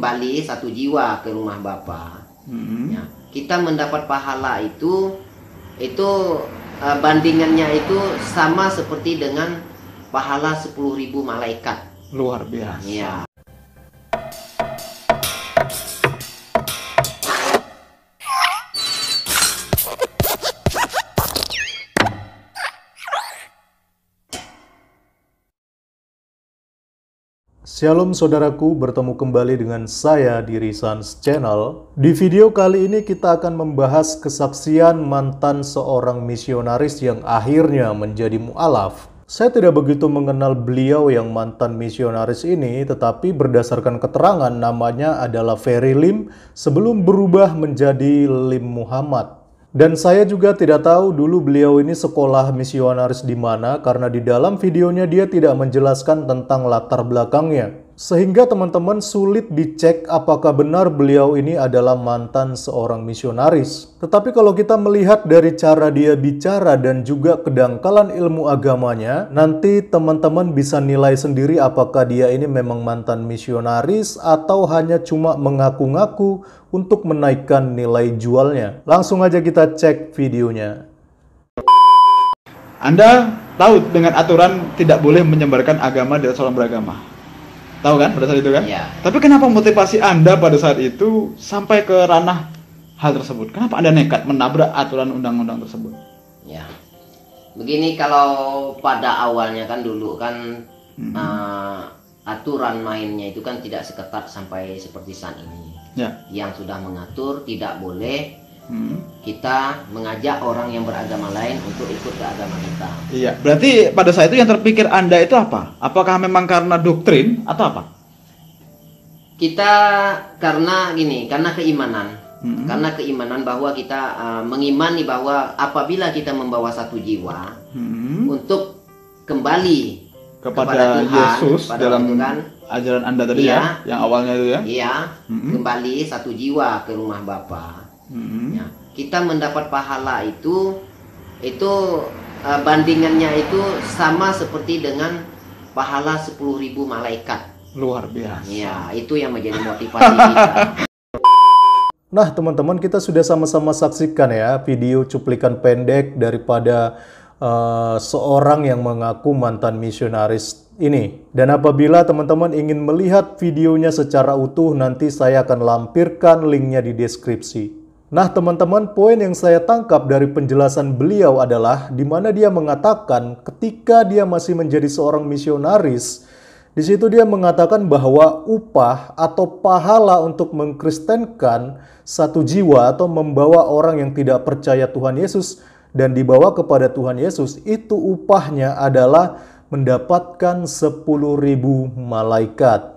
kembali satu jiwa ke rumah Bapa, ya, kita mendapat pahala itu bandingannya itu sama seperti dengan pahala 10.000 malaikat. Luar biasa. Ya. Shalom saudaraku, bertemu kembali dengan saya di Risans Channel. Di video kali ini kita akan membahas kesaksian mantan seorang misionaris yang akhirnya menjadi mu'alaf. Saya tidak begitu mengenal beliau yang mantan misionaris ini, tetapi berdasarkan keterangan namanya adalah Ferry Lim sebelum berubah menjadi Lim Muhammad. Dan saya juga tidak tahu dulu beliau ini sekolah misionaris di mana, karena di dalam videonya dia tidak menjelaskan tentang latar belakangnya. Sehingga teman-teman sulit dicek apakah benar beliau ini adalah mantan seorang misionaris. Tetapi kalau kita melihat dari cara dia bicara dan juga kedangkalan ilmu agamanya, nanti teman-teman bisa nilai sendiri apakah dia ini memang mantan misionaris atau hanya cuma mengaku-ngaku untuk menaikkan nilai jualnya. Langsung aja kita cek videonya. Anda tahu dengan aturan tidak boleh menyebarkan agama di atas orang beragama. Tahu kan pada saat itu kan? Ya. Tapi kenapa motivasi Anda pada saat itu sampai ke ranah hal tersebut? Kenapa Anda nekat menabrak aturan undang-undang tersebut? Ya. Begini, kalau pada awalnya kan dulu kan aturan mainnya itu kan tidak seketat sampai seperti saat ini. Ya. Yang sudah mengatur tidak boleh kita mengajak orang yang beragama lain untuk ikut ke agama kita. Iya, berarti pada saat itu yang terpikir Anda itu apa? Apakah memang karena doktrin atau apa? Kita karena keimanan. Karena keimanan bahwa kita mengimani bahwa apabila kita membawa satu jiwa untuk kembali kepada Tuhan, Yesus kepada dalam Tuhan, ajaran Anda tadi ya, yang awalnya itu ya. Iya, kembali satu jiwa ke rumah Bapa. Ya, kita mendapat pahala itu bandingannya itu sama seperti dengan pahala 10.000 malaikat. Luar biasa. Ya, itu yang menjadi motivasi kita. Nah teman-teman, kita sudah sama-sama saksikan ya video cuplikan pendek daripada seorang yang mengaku mantan misionaris ini. Dan apabila teman-teman ingin melihat videonya secara utuh, nanti saya akan lampirkan linknya di deskripsi. Nah teman-teman, poin yang saya tangkap dari penjelasan beliau adalah di mana dia mengatakan ketika dia masih menjadi seorang misionaris, di situ dia mengatakan bahwa upah atau pahala untuk mengkristenkan satu jiwa atau membawa orang yang tidak percaya Tuhan Yesus dan dibawa kepada Tuhan Yesus, itu upahnya adalah mendapatkan 10.000 malaikat.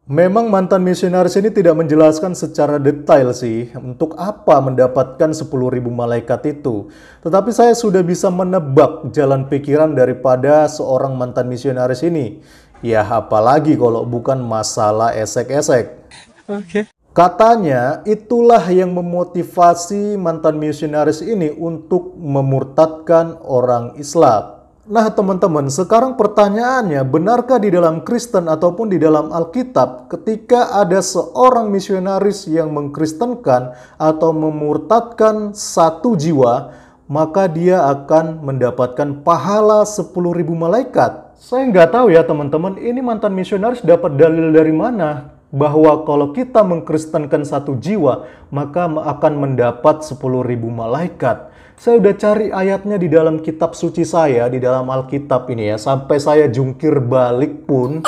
Memang mantan misionaris ini tidak menjelaskan secara detail sih untuk apa mendapatkan 10.000 malaikat itu. Tetapi saya sudah bisa menebak jalan pikiran daripada seorang mantan misionaris ini. Ya apalagi kalau bukan masalah esek-esek. Oke. Katanya itulah yang memotivasi mantan misionaris ini untuk memurtadkan orang Islam. Nah teman-teman, sekarang pertanyaannya, benarkah di dalam Kristen ataupun di dalam Alkitab ketika ada seorang misionaris yang mengkristenkan atau memurtadkan satu jiwa, maka dia akan mendapatkan pahala 10.000 malaikat? Saya nggak tahu ya teman-teman, ini mantan misionaris dapat dalil dari mana bahwa kalau kita mengkristenkan satu jiwa, maka akan mendapat 10.000 malaikat. Saya udah cari ayatnya di dalam kitab suci saya, di dalam Alkitab ini ya. Sampai saya jungkir balik pun,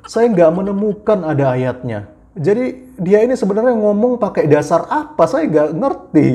saya nggak menemukan ada ayatnya. Jadi dia ini sebenarnya ngomong pakai dasar apa, saya nggak ngerti.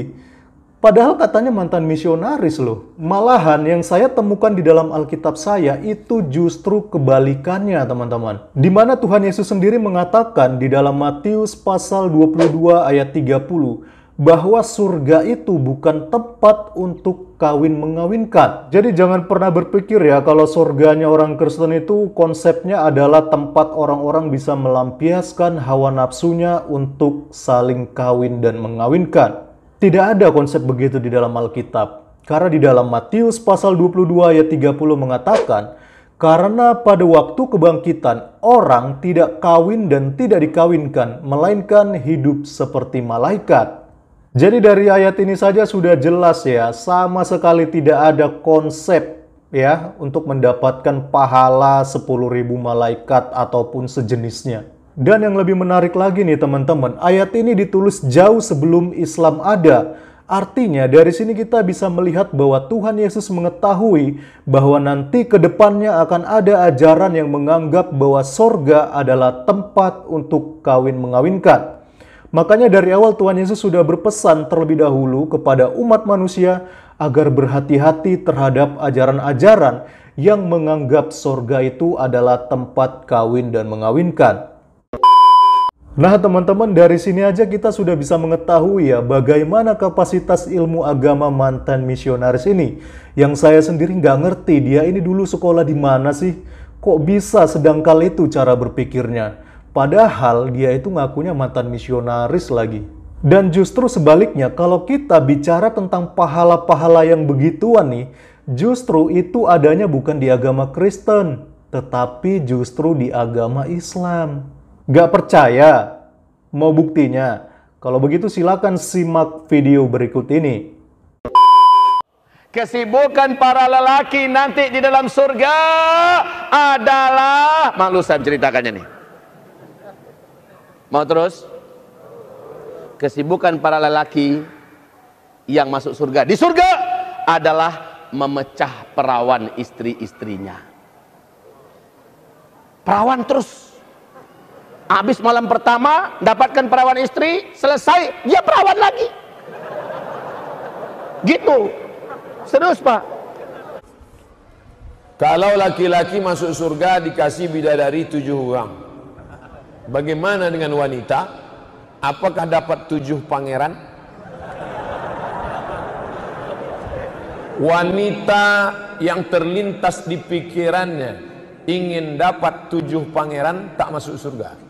Padahal katanya mantan misionaris loh. Malahan yang saya temukan di dalam Alkitab saya itu justru kebalikannya teman-teman. Di mana Tuhan Yesus sendiri mengatakan di dalam Matius pasal 22 ayat 30, bahwa surga itu bukan tempat untuk kawin mengawinkan. Jadi jangan pernah berpikir ya kalau surganya orang Kristen itu konsepnya adalah tempat orang-orang bisa melampiaskan hawa nafsunya untuk saling kawin dan mengawinkan. Tidak ada konsep begitu di dalam Alkitab. Karena di dalam Matius pasal 22 ayat 30 mengatakan, Karena pada waktu kebangkitan, orang tidak kawin dan tidak dikawinkan, melainkan hidup seperti malaikat. Jadi dari ayat ini saja sudah jelas ya, sama sekali tidak ada konsep ya untuk mendapatkan pahala 10.000 malaikat ataupun sejenisnya. Dan yang lebih menarik lagi nih teman-teman, ayat ini ditulis jauh sebelum Islam ada. Artinya dari sini kita bisa melihat bahwa Tuhan Yesus mengetahui bahwa nanti ke depannya akan ada ajaran yang menganggap bahwa sorga adalah tempat untuk kawin mengawinkan. Makanya dari awal Tuhan Yesus sudah berpesan terlebih dahulu kepada umat manusia agar berhati-hati terhadap ajaran-ajaran yang menganggap sorga itu adalah tempat kawin dan mengawinkan. Nah teman-teman, dari sini aja kita sudah bisa mengetahui ya bagaimana kapasitas ilmu agama mantan misionaris ini. Yang saya sendiri nggak ngerti dia ini dulu sekolah di mana sih? Kok bisa sedangkal itu cara berpikirnya? Padahal dia itu ngakunya mantan misionaris lagi. Dan justru sebaliknya, kalau kita bicara tentang pahala-pahala yang begituan nih, justru itu adanya bukan di agama Kristen, tetapi justru di agama Islam. Gak percaya? Mau buktinya? Kalau begitu silakan simak video berikut ini. Kesibukan para lelaki nanti di dalam surga adalah, malu saya menceritakannya nih. Mau terus? Kesibukan para lelaki yang masuk surga di surga adalah memecah perawan istri-istrinya. Perawan terus. Habis malam pertama dapatkan perawan istri, selesai dia perawan lagi. Gitu. Serius Pak. Kalau laki-laki masuk surga dikasih bidadari 7 orang, bagaimana dengan wanita? Apakah dapat 7 pangeran? Wanita yang terlintas di pikirannya ingin dapat 7 pangeran tak masuk surga.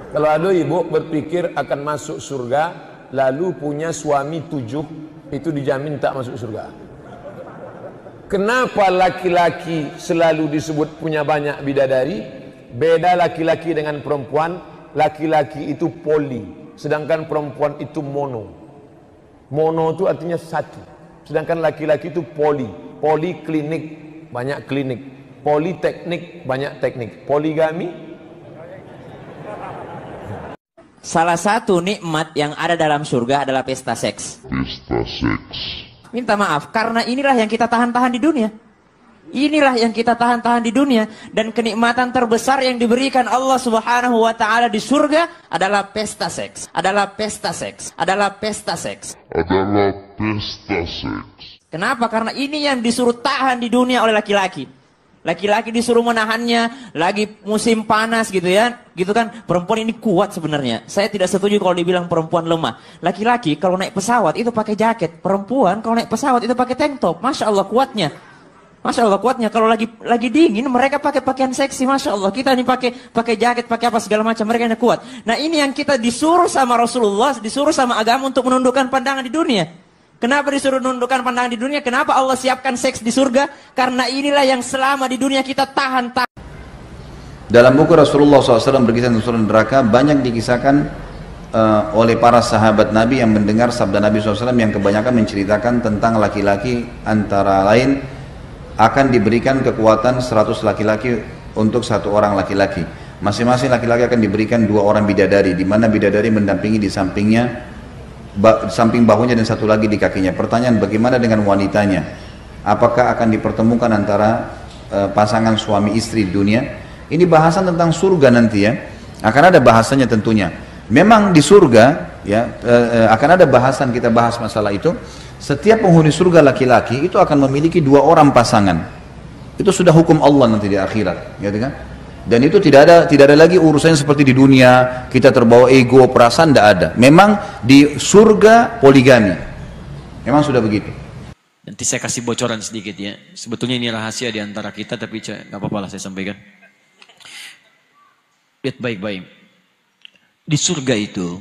Kalau ada ibu berpikir akan masuk surga lalu punya suami 7, itu dijamin tak masuk surga. Kenapa laki-laki selalu disebut punya banyak bidadari? Beda laki-laki dengan perempuan. Laki-laki itu poli, sedangkan perempuan itu mono. Mono itu artinya satu, sedangkan laki-laki itu poli. Poliklinik, banyak klinik. Politeknik, banyak teknik. Poligami. Salah satu nikmat yang ada dalam surga adalah pesta seks. Pesta seks. Minta maaf, karena inilah yang kita tahan-tahan di dunia. Inilah yang kita tahan-tahan di dunia. Dan kenikmatan terbesar yang diberikan Allah Subhanahu wa ta'ala di surga adalah pesta seks. Adalah pesta seks. Adalah pesta seks. Adalah pesta seks. Kenapa? Karena ini yang disuruh tahan di dunia oleh laki-laki. Laki-laki disuruh menahannya, lagi musim panas gitu ya, gitu kan. Perempuan ini kuat sebenarnya. Saya tidak setuju kalau dibilang perempuan lemah. Laki-laki kalau naik pesawat itu pakai jaket, perempuan kalau naik pesawat itu pakai tank top. Masya Allah kuatnya. Masya Allah kuatnya. Kalau lagi dingin mereka pakai pakaian seksi. Masya Allah kita ini pakai jaket, pakai apa segala macam, mereka ini kuat. Nah ini yang kita disuruh sama Rasulullah, disuruh sama agama untuk menundukkan pandangan di dunia. Kenapa disuruh menundukkan pandangan di dunia? Kenapa Allah siapkan seks di surga? Karena inilah yang selama di dunia kita tahan. Dalam buku Rasulullah SAW berkisah tentang surga neraka banyak dikisahkan oleh para sahabat Nabi yang mendengar sabda Nabi SAW yang kebanyakan menceritakan tentang laki-laki antara lain akan diberikan kekuatan 100 laki-laki untuk 1 orang laki-laki. Masing-masing laki-laki akan diberikan 2 orang bidadari, di mana bidadari mendampingi di sampingnya, samping bahunya dan 1 lagi di kakinya. Pertanyaan, bagaimana dengan wanitanya? Apakah akan dipertemukan antara pasangan suami istri di dunia? Ini bahasan tentang surga nanti ya. Akan ada bahasanya tentunya. Memang di surga ya akan ada bahasan, kita bahas masalah itu. Setiap penghuni surga laki-laki itu akan memiliki 2 orang pasangan. Itu sudah hukum Allah nanti di akhirat, gitu kan? Dan itu tidak ada lagi urusannya seperti di dunia kita terbawa ego, perasaan, tidak ada. Memang di surga poligami. Memang sudah begitu. Nanti saya kasih bocoran sedikit ya. Sebetulnya ini rahasia di antara kita, tapi nggak apa-apa lah saya sampaikan. Lihat baik-baik. Di surga itu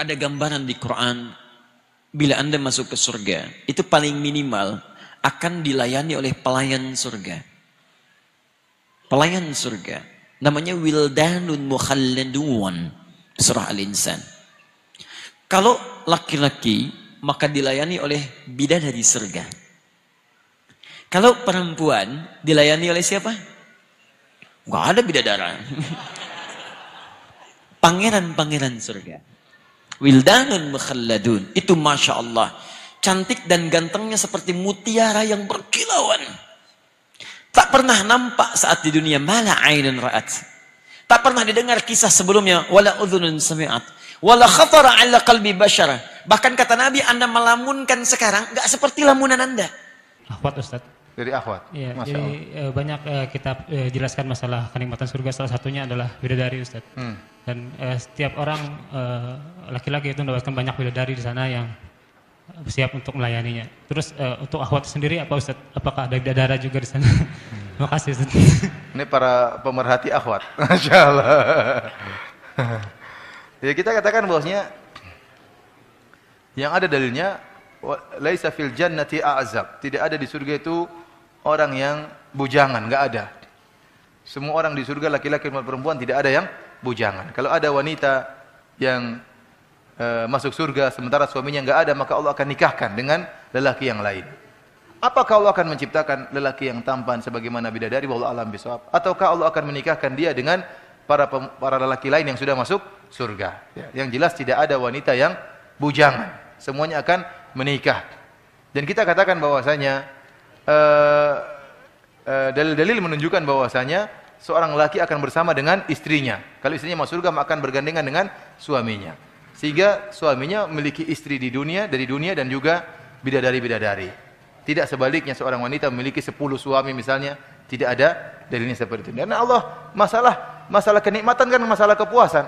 ada gambaran di Quran. Bila Anda masuk ke surga, itu paling minimal akan dilayani oleh pelayan surga. Pelayan surga. Namanya wildanun mukhalladun. Surah Al-Insan. Kalau laki-laki, maka dilayani oleh bidadari surga. Kalau perempuan, dilayani oleh siapa? Nggak ada bidadara. Pangeran-pangeran surga. Wildanun mukhalladun. Itu Masya Allah. Cantik dan gantengnya seperti mutiara yang berkilauan. Tak pernah nampak saat di dunia. Mala ainun ra'at. Tak pernah didengar kisah sebelumnya. Wala udhunun sami'at. Wala khatara ala qalbi bashara. Bahkan kata Nabi, Anda melamunkan sekarang, gak seperti lamunan Anda. Akhwat Ustaz. Dari akhwat. Iya, jadi banyak kita jelaskan masalah kenikmatan surga. Salah satunya adalah bidadari Ustaz. Dan setiap orang laki-laki itu mendapatkan banyak bidadari di sana yang siap untuk melayaninya. Terus untuk akhwat sendiri apa Ustaz? Apakah ada bidadara juga di sana? Terima kasih Ustaz. Ini para pemerhati akhwat. Masya Allah. Ya, kita katakan bahwasanya yang ada dalilnya laisa fil jannati a'zab. Tidak ada di surga itu orang yang bujangan, enggak ada. Semua orang di surga laki-laki dan perempuan tidak ada yang bujangan. Kalau ada wanita yang masuk surga sementara suaminya enggak ada, maka Allah akan nikahkan dengan lelaki yang lain. Apakah Allah akan menciptakan lelaki yang tampan sebagaimana bidadari, wallahu alam bisawab, ataukah Allah akan menikahkan dia dengan para lelaki lain yang sudah masuk surga? Ya, yang jelas tidak ada wanita yang bujangan. Semuanya akan menikah. Dan kita katakan bahwasanya dalil-dalil menunjukkan bahwasanya seorang lelaki akan bersama dengan istrinya. Kalau istrinya masuk surga, maka akan bergandengan dengan suaminya. Sehingga suaminya memiliki istri dari dunia dan juga bidadari-bidadari. Tidak sebaliknya seorang wanita memiliki 10 suami misalnya, tidak ada dalilnya seperti itu. Karena Allah masalah kenikmatan kan masalah kepuasan.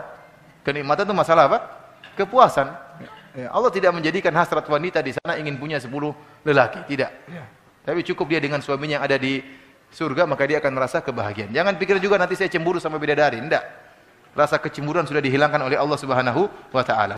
Kenikmatan itu masalah apa? Kepuasan. Ya, Allah tidak menjadikan hasrat wanita di sana ingin punya 10 lelaki, tidak. Ya. Tapi cukup dia dengan suaminya yang ada di surga, maka dia akan merasa kebahagiaan. Jangan pikir juga nanti saya cemburu sama bidadari, tidak. Rasa kecemburuan sudah dihilangkan oleh Allah Subhanahu wa taala.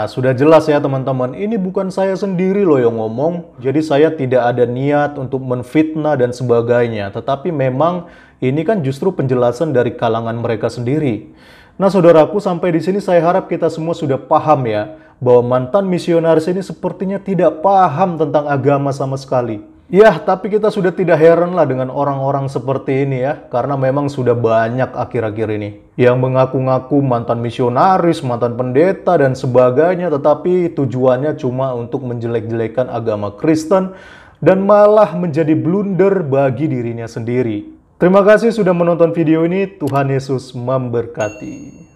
Sudah jelas ya teman-teman, ini bukan saya sendiri loh yang ngomong, jadi saya tidak ada niat untuk menfitnah dan sebagainya, tetapi memang ini kan justru penjelasan dari kalangan mereka sendiri. Nah saudaraku, sampai di sini saya harap kita semua sudah paham ya, bahwa mantan misionaris ini sepertinya tidak paham tentang agama sama sekali. Ya, tapi kita sudah tidak heran lah dengan orang-orang seperti ini ya, karena memang sudah banyak akhir-akhir ini yang mengaku-ngaku mantan misionaris, mantan pendeta, dan sebagainya, tetapi tujuannya cuma untuk menjelek-jelekan agama Kristen dan malah menjadi blunder bagi dirinya sendiri. Terima kasih sudah menonton video ini, Tuhan Yesus memberkati.